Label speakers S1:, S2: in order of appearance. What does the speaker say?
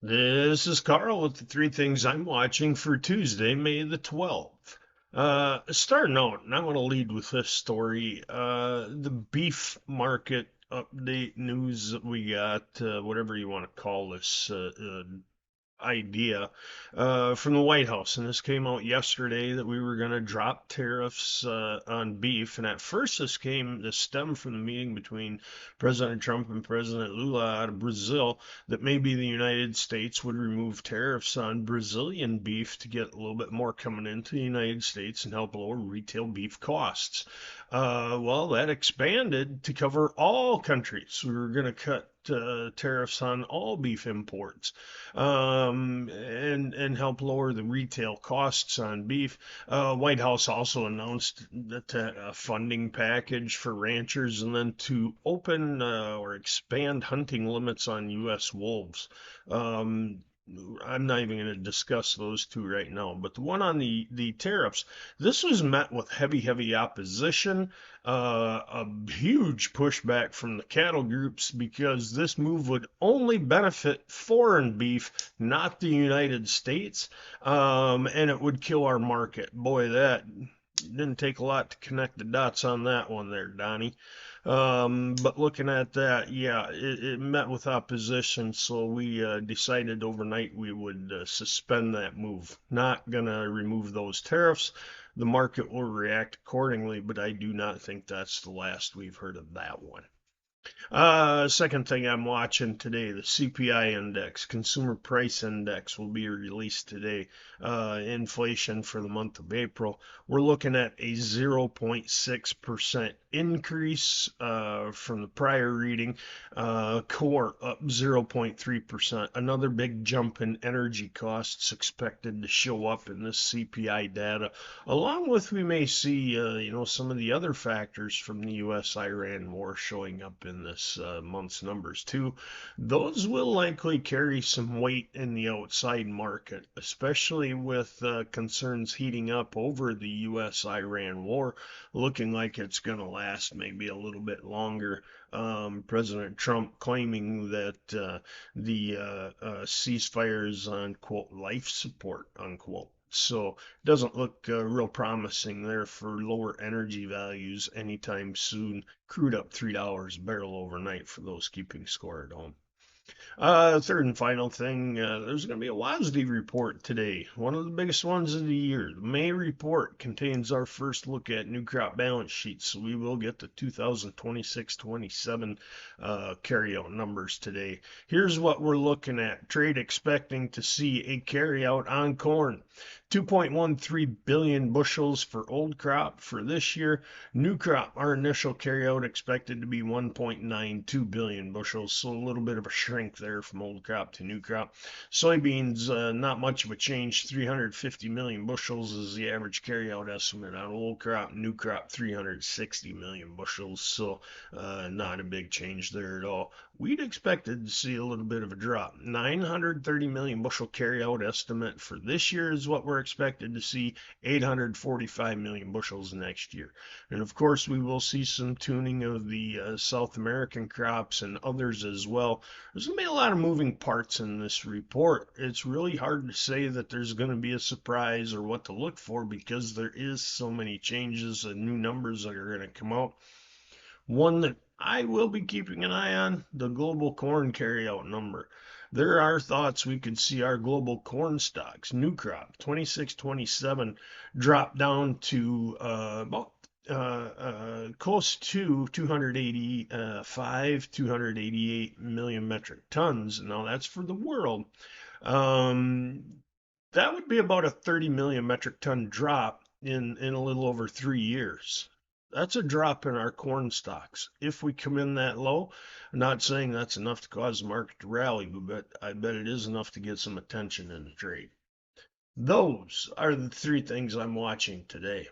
S1: This is Carl with the three things I'm watching for Tuesday, May the 12th. Starting out, and I'm going to lead with this story. The beef market update news that we got, whatever you want to call this, idea from the White House, and this came out yesterday that we were going to drop tariffs on beef. And at first, this stemmed from the meeting between President Trump and President Lula out of Brazil, that maybe the United States would remove tariffs on Brazilian beef to get a little bit more coming into the United States and help lower retail beef costs. Well, that expanded to cover all countries. We were going to cut tariffs on all beef imports, and help lower the retail costs on beef. White House also announced that a funding package for ranchers, and then to open or expand hunting limits on U.S. wolves. Um, I'm not even going to discuss those two right now, but the one on the tariffs, this was met with heavy opposition, a huge pushback from the cattle groups because this move would only benefit foreign beef, not the United States, and it would kill our market. Boy, that didn't take a lot to connect the dots on that one there, Donnie. But looking at that, yeah, it met with opposition, so we decided overnight we would suspend that move. Not gonna remove those tariffs. The market will react accordingly, but I do not think that's the last we've heard of that one. Second thing I'm watching today, the CPI index, Consumer Price Index, will be released today. Inflation for the month of April. We're looking at a 0.6% increase from the prior reading. Core up 0.3%. Another big jump in energy costs expected to show up in this CPI data, along with we may see, some of the other factors from the U.S.-Iran war showing up in this month's numbers too. Those will likely carry some weight in the outside market, especially with concerns heating up over the U.S.-Iran war, looking like it's going to last maybe a little bit longer. President Trump claiming that ceasefire is on quote life support unquote. So it doesn't look real promising there for lower energy values anytime soon. Crude up $3 a barrel overnight for those keeping score at home. Third and final thing, there's going to be a WASDE report today, one of the biggest ones of the year. The May report contains our first look at new crop balance sheets, so we will get the 2026-27 carryout numbers today. Here's what we're looking at. Trade expecting to see a carryout on corn. 2.13 billion bushels for old crop for this year. New crop, our initial carryout expected to be 1.92 billion bushels, so a little bit of a shrink there from old crop to new crop. Soybeans, not much of a change. 350 million bushels is the average carryout estimate on old crop. New crop, 360 million bushels, so not a big change there at all. We'd expected to see a little bit of a drop. 930 million bushel carryout estimate for this year is what we're expected to see. 845 million bushels next year. And of course, we will see some tuning of the South American crops and others as well. There's going to be a lot of moving parts in this report. It's really hard to say that there's going to be a surprise or what to look for because there is so many changes and new numbers that are going to come out. One that I will be keeping an eye on, the global corn carryout number. There are thoughts we could see our global corn stocks, new crop, 26-27, drop down to about close to 285, 288 million metric tons. Now that's for the world. Um, that would be about a 30 million metric ton drop in a little over 3 years. That's a drop in our corn stocks. If we come in that low, I'm not saying that's enough to cause the market to rally, but I bet it is enough to get some attention in the trade. Those are the three things I'm watching today.